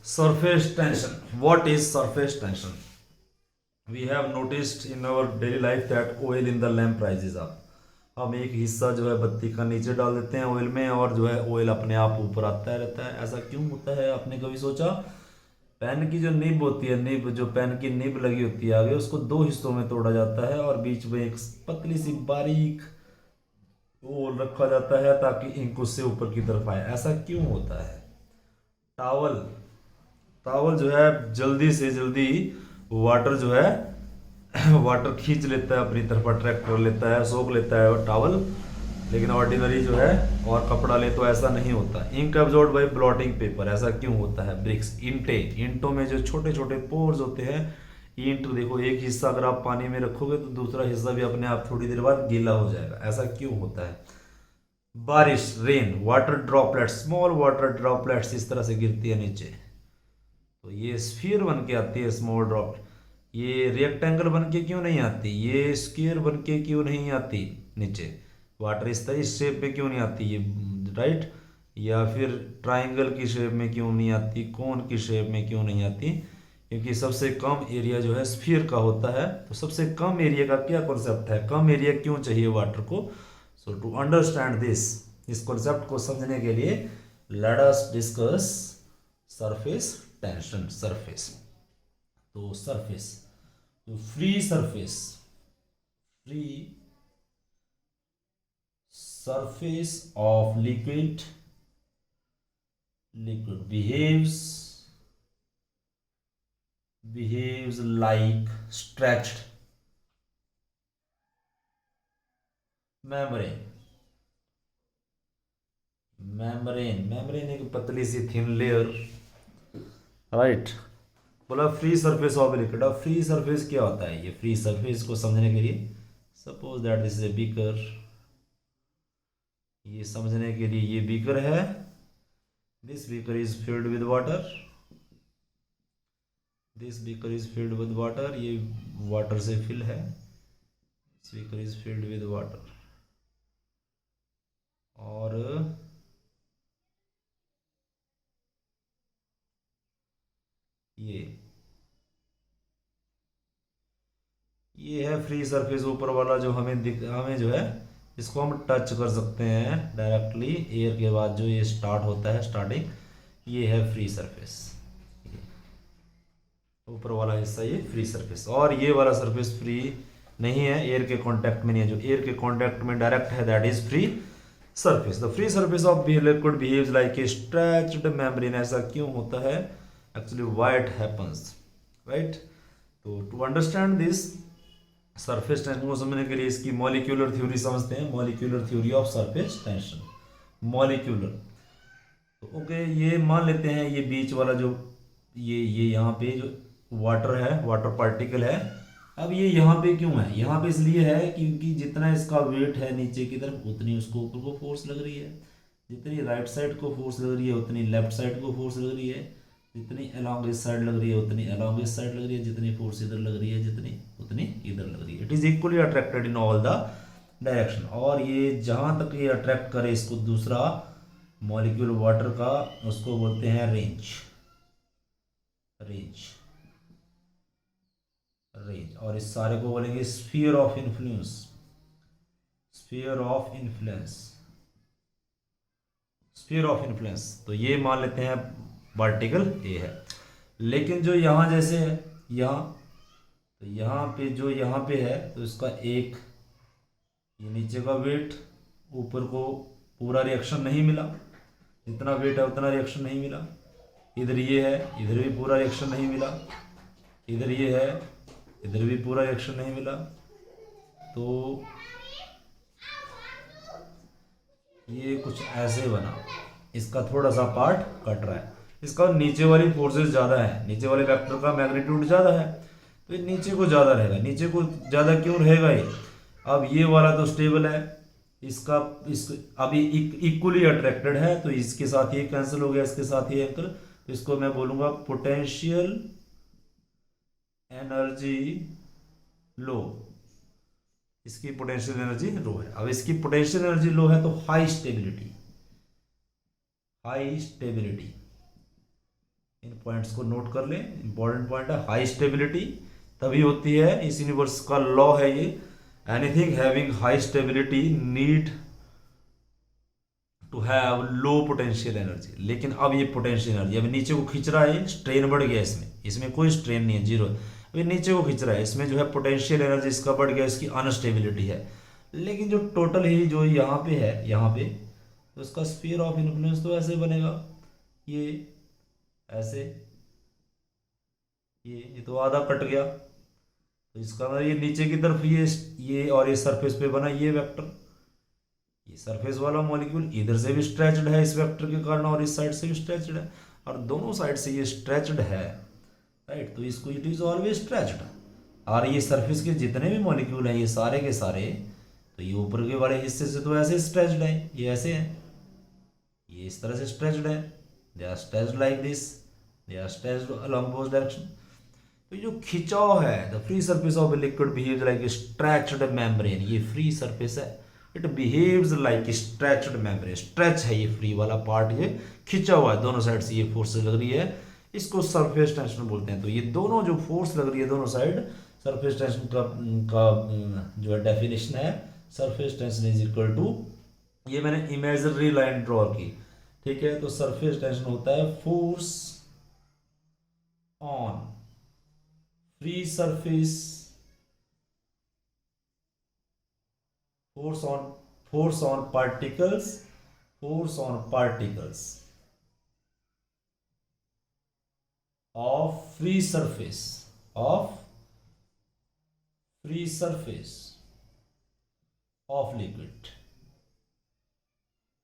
Surface tension. What is surface tension? We have noticed in our daily life that oil in the lamp rises up. हम एक हिस्सा जो है बत्ती का नीचे डाल देते हैं ऑयल में और जो है ऑयल अपने आप ऊपर आता रहता है। ऐसा क्यों होता है? आपने कभी सोचा? पेन की जो निब होती है, निब जो पेन की निब लगी होती है आगे, उसको दो हिस्सों में तोड़ा जाता है और बीच में एक पतली सी बारीक वो रखा जाता है ताकि इंक उससे ऊपर की तरफ आए। ऐसा क्यों होता है? टावल टावल जो है जल्दी से जल्दी वाटर जो है वाटर खींच लेता है अपनी तरफ, अट्रैक्ट कर लेता है, सोख लेता है टावल। लेकिन ऑर्डिनरी जो है और कपड़ा ले तो ऐसा नहीं होता। Ink absorb by blotting paper. ऐसा क्यों होता है? ब्रिक्स, इंटों में जो छोटे छोटे पोर्स होते हैं, ईंट देखो एक हिस्सा अगर आप पानी में रखोगे तो दूसरा हिस्सा भी अपने आप थोड़ी देर बाद गीला हो जाएगा। ऐसा क्यों होता है? बारिश, rain, water droplets, small water droplets इस तरह से गिरती है नीचे तो ये स्फीयर बन के आती है, स्मॉल ड्रॉप। ये रेक्टेंगल बन के क्यों नहीं आती? ये स्क्वायर बन के क्यों नहीं आती नीचे? वाटर इस तरह इस शेप में क्यों नहीं आती ये, राइट? या फिर ट्राइंगल की शेप में क्यों नहीं आती? कोन की शेप में क्यों नहीं आती? क्योंकि सबसे कम एरिया जो है स्फीयर का होता है। तो सबसे कम एरिया का क्या कॉन्सेप्ट है? कम एरिया क्यों चाहिए वाटर को? सो टू अंडरस्टैंड दिस, इस कॉन्सेप्ट को समझने के लिए let us discuss surface tension. Surface, तो सरफेस, तो free surface, free surface of liquid behaves like stretched membrane। membrane एक पतली सी थिन लेयर, राइट? बोला फ्री सरफेस ऑफ लिक्विड। अब फ्री सरफेस क्या होता है? ये फ्री सरफेस को समझने के लिए suppose that this is a beaker. ये समझने के लिए ये बीकर है, this beaker is filled with water, this beaker is filled with water, ये वाटर से फिल है, this beaker is filled with water. और ये है फ्री सरफेस ऊपर वाला जो हमें जो है इसको हम टच कर सकते हैं डायरेक्टली एयर के बाद जो ये स्टार्ट होता है, स्टार्टिंग, ये है फ्री सरफेस। ऊपर वाला हिस्सा ये फ्री सरफेस, और ये वाला सरफेस फ्री नहीं है, एयर के कांटेक्ट में नहीं है। जो एयर के कांटेक्ट में डायरेक्ट है that is free surface. The free surface of liquid behaves like a stretched membrane. ऐसा क्यों होता है? Actually why it happens, right? तो to understand this surface tension को समझने के लिए इसकी मॉलिक्यूलर थ्योरी समझते हैं। Molecular theory of surface tension. Molecular, तो ओके, ये मान लेते हैं ये बीच वाला जो ये यहाँ पे जो वाटर है, वाटर पार्टिकल है। अब ये यहाँ पे क्यों है? यहाँ पे इसलिए है क्योंकि जितना इसका वेट है नीचे की तरफ उतनी उसको ऊपर को फोर्स लग रही है। जितनी राइट साइड को फोर्स लग रही है उतनी लेफ्ट साइड को फोर्स लग रही है। जितनी अलोंग इस साइड लग रही है उतनी अलोंग इस साइड लग रही है। जितनी फोर्स इधर लग रही है जितनी उतनी इधर लग रही है। It is equally attracted in all the direction. और ये जहाँ तक ये अट्रैक्ट करे इसको दूसरा मॉलिक्यूल वाटर का, उसको बोलते हैं रेंज। Range, range. और इस सारे को बोलेंगे sphere of influence. Sphere of influence, sphere of influence. तो ये मान लेते हैं पार्टिकल ए है। लेकिन जो यहाँ जैसे है यहाँ, तो यहाँ पे जो यहाँ पे है तो इसका एक ये नीचे का वेट, ऊपर को पूरा रिएक्शन नहीं मिला, जितना वेट है उतना रिएक्शन नहीं मिला। इधर ये है, इधर भी पूरा रिएक्शन नहीं मिला। इधर ये है, इधर भी पूरा रिएक्शन नहीं मिला। तो ये कुछ ऐसे बना, इसका थोड़ा सा पार्ट कट रहा है। इसका नीचे वाली फोर्सेस ज़्यादा है, नीचे वाले वेक्टर का मैग्नीट्यूड ज़्यादा है, तो ये नीचे को ज़्यादा रहेगा। नीचे को ज़्यादा क्यों रहेगा ये? अब ये वाला तो स्टेबल है, इसका इस अभी इक्वली अट्रैक्टेड है, तो इसके साथ ये कैंसिल हो गया, इसके साथ ये एंगल, तो इसको मैं बोलूँगा पोटेंशियल एनर्जी लो। इसकी पोटेंशियल एनर्जी लो है। अब इसकी पोटेंशियल एनर्जी लो है तो हाई स्टेबिलिटी, हाई स्टेबिलिटी, इन पॉइंट्स को नोट कर लें, इंपॉर्टेंट पॉइंट है। हाई स्टेबिलिटी तभी होती है, इस यूनिवर्स का लॉ है ये, anything having high stability need to have low potential energy. लेकिन अब ये पोटेंशियल एनर्जी अभी नीचे को खींच रहा है, स्ट्रेन बढ़ गया इसमें, इसमें कोई स्ट्रेन नहीं है, जीरो है, अभी नीचे को खींच रहा है, इसमें जो है पोटेंशियल एनर्जी इसका बढ़ गया, इसकी अनस्टेबिलिटी है। लेकिन जो टोटल ही जो यहाँ पे है, यहाँ पे तो इसका स्फीयर ऑफ इन्फ्लुएंस तो ऐसे बनेगा, ये ऐसे, ये तो आधा कट गया, तो इसका मतलब ये नीचे की तरफ ये और ये सरफेस पे बना ये वेक्टर, ये सरफेस वाला मॉलिक्यूल इधर से भी स्ट्रेच्ड है इस वेक्टर के कारण और इस साइड से भी स्ट्रेच्ड है, और दोनों साइड से ये स्ट्रेच्ड है, राइट। तो इसको इट इज ऑलवेज स्ट्रेच्ड। और ये सरफेस के जितने भी मॉलिक्यूल हैं ये सारे के सारे, तो ये ऊपर के वाले हिस्से से तो ऐसे स्ट्रेच्ड है, ये ऐसे हैं, ये इस तरह से स्ट्रेच्ड है, they are stretched like this, they are stretched along both direction. तो जो खिंचाव है, the free surface of a liquid behaves like stretched membrane, ये फ्री सरफेस है, it behaves like stretched membrane, stretch है ये फ्री वाला पार्ट, ये खिंचा हुआ है दोनों साइड से, ये फोर्स लग रही है, इसको सरफेस टेंशन बोलते हैं। तो ये दोनों जो फोर्स लग रही है दोनों साइड, सरफेस टेंशन का जो है डेफिनेशन है, surface tension is equal to, ये मैंने इमेजिनरी लाइन ड्रॉ की, ठीक है। तो सरफेस टेंशन होता है force on free surface, force on particles, force on particles of free surface, of free surface of liquid,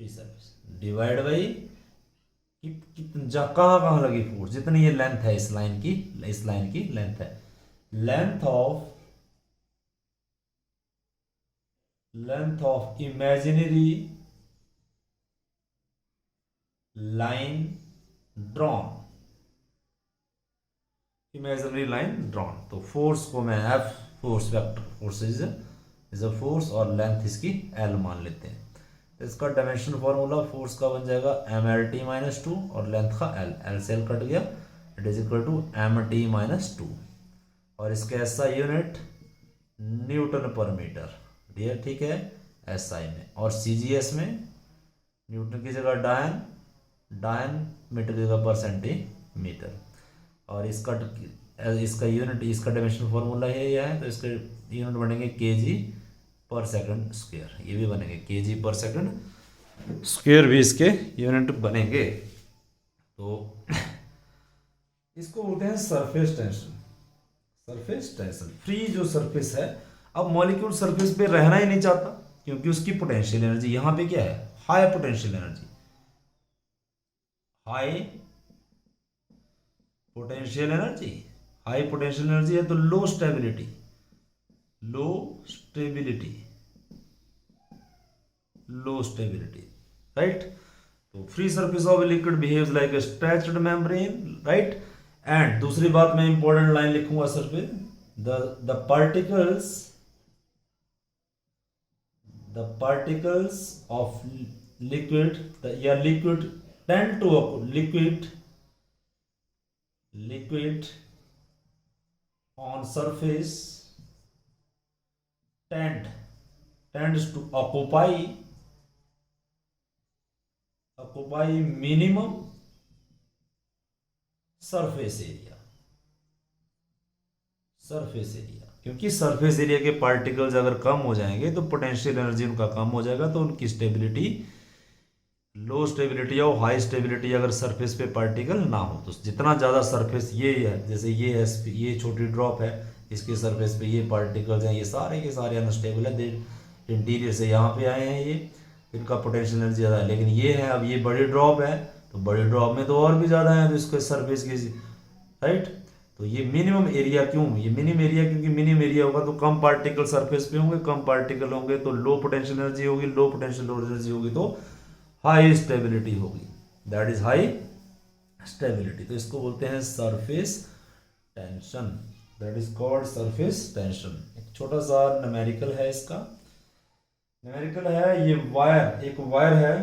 free surface divide by कहाँ कहाँ लगी फोर्स, जितनी ये लेंथ है इस लाइन की लेंथ है, length of imaginary line drawn, imaginary line drawn. तो फोर्स को मैं F, force vector, force is a force, और लेंथ इसकी एल मान लेते हैं। तो इसका डायमेंशन फॉर्मूला फोर्स का बन जाएगा mlt माइनस 2 और लेंथ का एल से एल कट गया, it is equal to mt minus 2, और इसका SI यूनिट न्यूटन पर मीटर दिया, ठीक है, SI में। और CGS में न्यूटन की जगह डायन मीटर की जगह पर सेंटीमीटर, और इसका यूनिट, इसका डायमेंशन फॉर्मूला यही है, तो इसके यूनिट बनेंगे kg पर सेकंड स्क्वायर, ये भी बनेंगे kg पर सेकंड स्क्वायर भी इसके यूनिट बनेंगे। तो इसको बोलते हैं surface tension, surface tension. Free जो सरफेस है, अब मॉलिक्यूल सरफेस पे रहना ही नहीं चाहता, क्योंकि उसकी पोटेंशियल एनर्जी यहाँ पे क्या है, high potential energy, high potential energy, high potential energy है, तो लो स्टेबिलिटी, राइट। तो free surface of a liquid behaves like a stretched membrane, right. And दूसरी बात मैं इंपॉर्टेंट लाइन लिखूंगा सर पे, the particles of liquid, liquid tend to liquid on surface tends to occupy minimum surface area, क्योंकि surface area के particles अगर कम हो जाएंगे तो पोटेंशियल एनर्जी उनका कम हो जाएगा, तो उनकी स्टेबिलिटी, लो स्टेबिलिटी या हाई स्टेबिलिटी अगर सरफेस पे पार्टिकल ना हो, तो जितना ज़्यादा सरफेस ये है, जैसे ये है, ये छोटी ड्रॉप है, इसके सरफेस पे ये पार्टिकल्स हैं, ये सारे के सारे अनस्टेबल है, इंटीरियर से यहाँ पे आए हैं, ये इनका पोटेंशियल एनर्जी ज़्यादा है। लेकिन ये है, अब ये बड़ी ड्रॉप है, तो बड़ी ड्रॉप में तो और भी ज़्यादा है, तो इसके सरफेस की, राइट। तो ये मिनिमम एरिया क्यों, ये मिनिमम एरिया क्योंकि मिनिमम एरिया होगा तो कम पार्टिकल सरफेस पे होंगे, कम पार्टिकल होंगे तो लो पोटेंशियल एनर्जी होगी, लो पोटेंशियल एनर्जी होगी तो हाई स्टेबिलिटी होगी, दैट इज हाई स्टेबिलिटी। तो इसको बोलते हैं surface tension, that is called surface tension. एक छोटा सा न्यूमेरिकल है इसका, न्यूमेरिकल है, ये वायर, एक वायर है,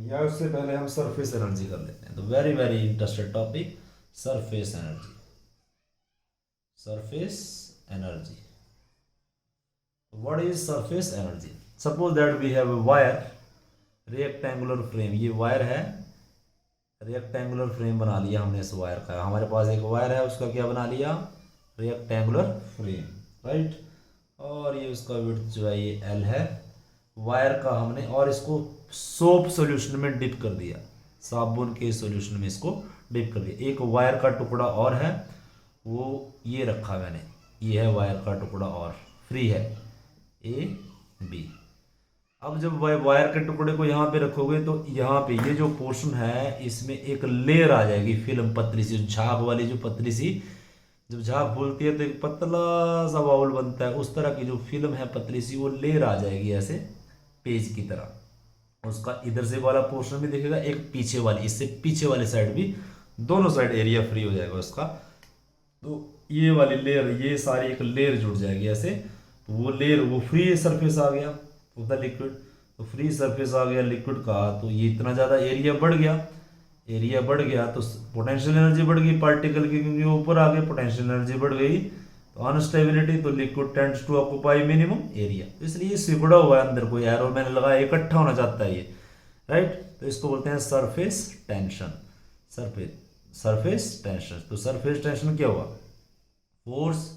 या उससे पहले हम सरफेस एनर्जी कर लेते हैं। तो very very interested topic, surface energy. Surface energy, what is surface energy? Suppose that we have a wire, rectangular frame, ये वायर है, रेक्टेंगुलर फ्रेम बना लिया हमने इस वायर का। हमारे पास एक वायर है, उसका क्या बना लिया? Rectangular frame, right. और ये उसका विड्थ जो है ये एल है वायर का हमने, और इसको सोप सॉल्यूशन में डिप कर दिया, साबुन के सॉल्यूशन में इसको डिप कर दिया। एक वायर का टुकड़ा और है, वो ये रखा मैंने, ये है वायर का टुकड़ा और फ्री है, ए बी। अब जब वायर के टुकड़े को यहाँ पे रखोगे तो यहाँ पे ये जो पोर्शन है इसमें एक लेयर आ जाएगी, फिल्म पतली सी, झाग वाली जो पतली सी, जब झाग फूलती है तो एक पतला सा बाउल बनता है, उस तरह की जो फिल्म है पतली सी, वो लेयर आ जाएगी ऐसे पेज की तरह। उसका इधर से वाला पोर्शन भी दिखेगा, एक पीछे वाली, इससे पीछे वाली साइड भी, दोनों साइड एरिया फ्री हो जाएगा उसका। तो ये वाली लेयर, ये सारी एक लेयर जुड़ जाएगी ऐसे, तो वो लेयर, वो फ्री सरफेस आ गया ऑफ द लिक्विड। तो फ्री सरफेस आ गया लिक्विड का, तो ये इतना ज़्यादा एरिया बढ़ गया, एरिया बढ़ गया तो पोटेंशियल एनर्जी बढ़ गई पार्टिकल की, क्योंकि ऊपर आ गए, पोटेंशियल एनर्जी बढ़ गई तो अनस्टेबिलिटी, तो liquid tends to occupy minimum area. तो इसलिए ये सिकुड़ा हुआ है अंदर, कोई एरो मैंने लगाया, इकट्ठा होना चाहता है ये, राइट। तो इसको बोलते हैं सरफेस टेंशन, सरफेस टेंशन। तो सरफेस टेंशन क्या हुआ? फोर्स,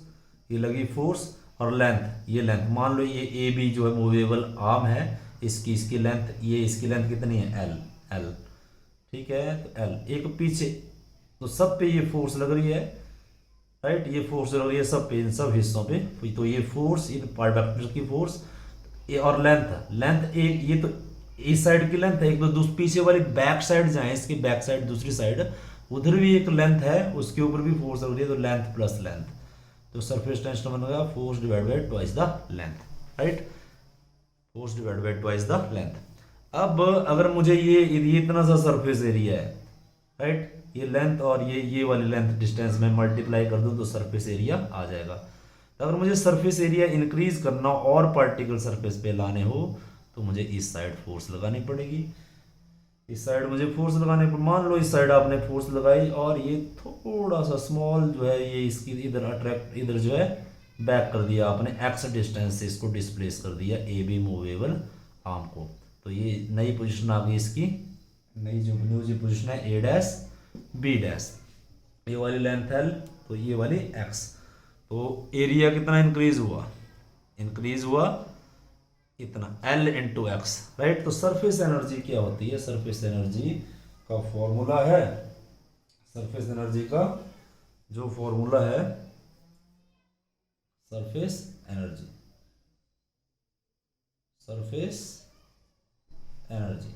ये लगी फोर्स, और लेंथ, ये लेंथ, मान लो ये ए बी जो है मूवेबल आर्म है, इसकी लेंथ, ये इसकी लेंथ कितनी है? एल, ठीक है। तो एल, एक पीछे, तो सब पे ये फोर्स लग रही है, राइट, ये फोर्स लग रही है सब पे, इन सब हिस्सों पे। तो ये फोर्स, इन पार्ट वेक्टर की फोर्स, ये और लेंथ एक, ये तो इस साइड की लेंथ है, एक तो पीछे वाली बैक साइड जाए, इसकी बैक साइड दूसरी साइड, उधर भी एक लेंथ है, उसके ऊपर भी फोर्स लग रही है, तो लेंथ प्लस लेंथ। तो सरफेस टेंशन बन गया force divide by twice the length, right, force divide by twice the length. अब अगर मुझे ये इतना सा सरफेस एरिया है, राइट, ये लेंथ और ये वाली लेंथ डिस्टेंस में मल्टीप्लाई कर दूं तो सरफेस एरिया आ जाएगा। तो अगर मुझे सरफेस एरिया इंक्रीज करना और पार्टिकल सरफेस पे लाने हो तो मुझे इस साइड फोर्स लगानी पड़ेगी, इस साइड मुझे फोर्स लगाने पर, मान लो इस साइड आपने फोर्स लगाई और ये थोड़ा सा स्मॉल जो है ये इसकी इधर अट्रैक्ट, इधर जो है बैक कर दिया आपने, एक्स डिस्टेंस से इसको डिस्प्लेस कर दिया ए बी मूवेबल आर्म को। तो ये नई पोजीशन आ गई इसकी, नई जो न्यू पोजीशन है ए डैश बी डैश, ये वाली लेंथ एल, तो ये वाली एक्स। तो एरिया कितना इंक्रीज हुआ? इंक्रीज हुआ इतना, एल इंटू एक्स, राइट। तो सरफेस एनर्जी क्या होती है? सरफेस एनर्जी का फॉर्मूला है, सरफेस एनर्जी का जो फॉर्मूला है, सरफेस एनर्जी, सरफेस एनर्जी,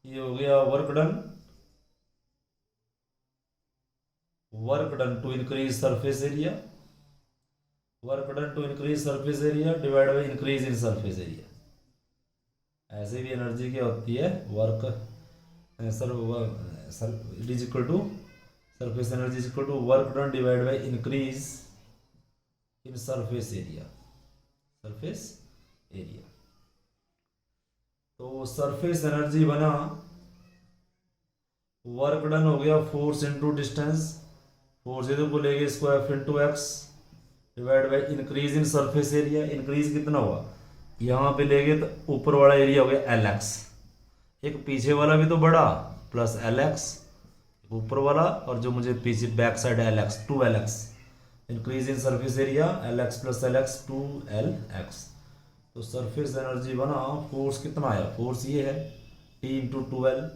ये हो गया work done, work done to increase surface area, work done to increase surface area divide by increase in surface area. ऐसे भी एनर्जी क्या होती है? Work it is equal to, surface energy is equal to work done divide by increase in surface area, surface area. तो surface energy बना, work done हो गया force into distance, force इधर को ले गए इसको F into x divide by increase in surface area. Increase कितना हुआ? यहाँ पे ले गए तो ऊपर वाला एरिया हो गया एल एक्स, एक पीछे वाला भी तो बढ़ा, प्लस एल एक्स ऊपर वाला, और जो मुझे पीछे back side L x, two L x, increase in surface area L x plus L x, two L x. तो सरफेस एनर्जी बना, फोर्स कितना आया? फोर्स ये है T into two L,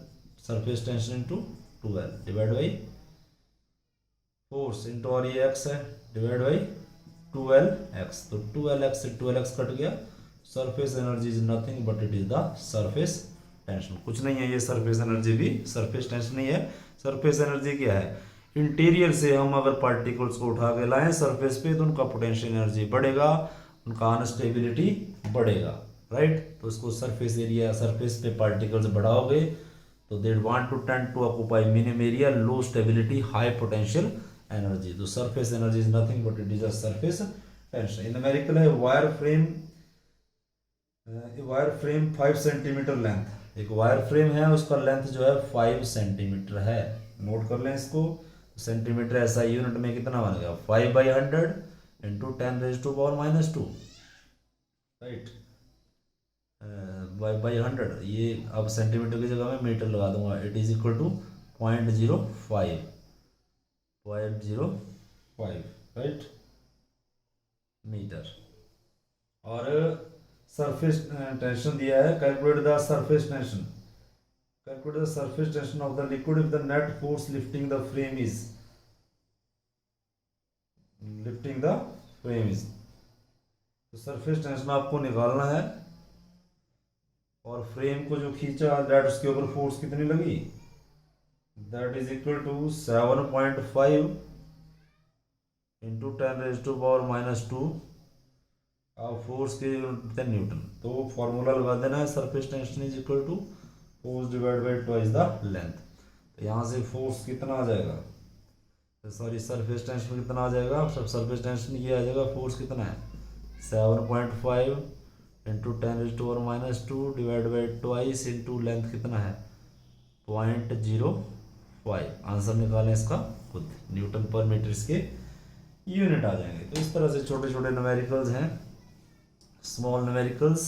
surface tension into two L divide by force into, और ये x है, divide by 2lx। तो 2lx से 2lx कट गया, surface energy is nothing but it is the surface tension, कुछ नहीं है ये सरफेस एनर्जी भी, सरफेस टेंशन नहीं है। सरफेस एनर्जी क्या है? इंटीरियर से हम अगर पार्टिकल्स को उठा के लाएं सरफेस पे तो उनका पोटेंशियल एनर्जी बढ़ेगा, उनका अनस्टेबिलिटी बढ़ेगा, राइट। तो उसको सरफेस एरिया, सरफेस पे पार्टिकल्स बढ़ाओगे तो they want to tend to occupy minimum area, low stability, high potential energy. तो surface energy is nothing but it is a surface tension. In numerical है wire frame 5 centimetre length, एक wire frame है, उसका length जो है 5 centimetre है। Note कर लें इसको। सेंटीमीटर ऐसा यूनिट में कितना बनेगा, 5/100 इंटू 10⁻², राइट, बाई 100। ये अब सेंटीमीटर की जगह में मीटर लगा दूंगा। It is equal to 0.05 right metre. और सरफेस टेंशन दिया है, calculate the surface tension. Calculate the surface tension of the liquid if the net force lifting the frame is तो सरफेस टेंशन आपको निकालना है, और फ्रेम को जो खींचा दैट उसके ऊपर फोर्स कितनी लगी, that is equal to 7.5 into 10⁻²। अब फोर्स की यूनिट है न्यूटन, तो फॉर्मूला लगा देना है, surface tension is equal to force divide by twice the length. तो यहाँ से फोर्स कितना आ जाएगा, सॉरी सरफेस टेंशन कितना आ जाएगा, सब सरफेस टेंशन ये आ जाएगा, फोर्स कितना है 7.5 into 10⁻² divide by twice into length कितना है 0.05। आंसर निकालें इसका खुद, न्यूटन पर मीटर इसके यूनिट आ जाएंगे। तो इस तरह से छोटे छोटे न्यूमेरिकल्स हैं, स्मॉल न्यूमेरिकल्स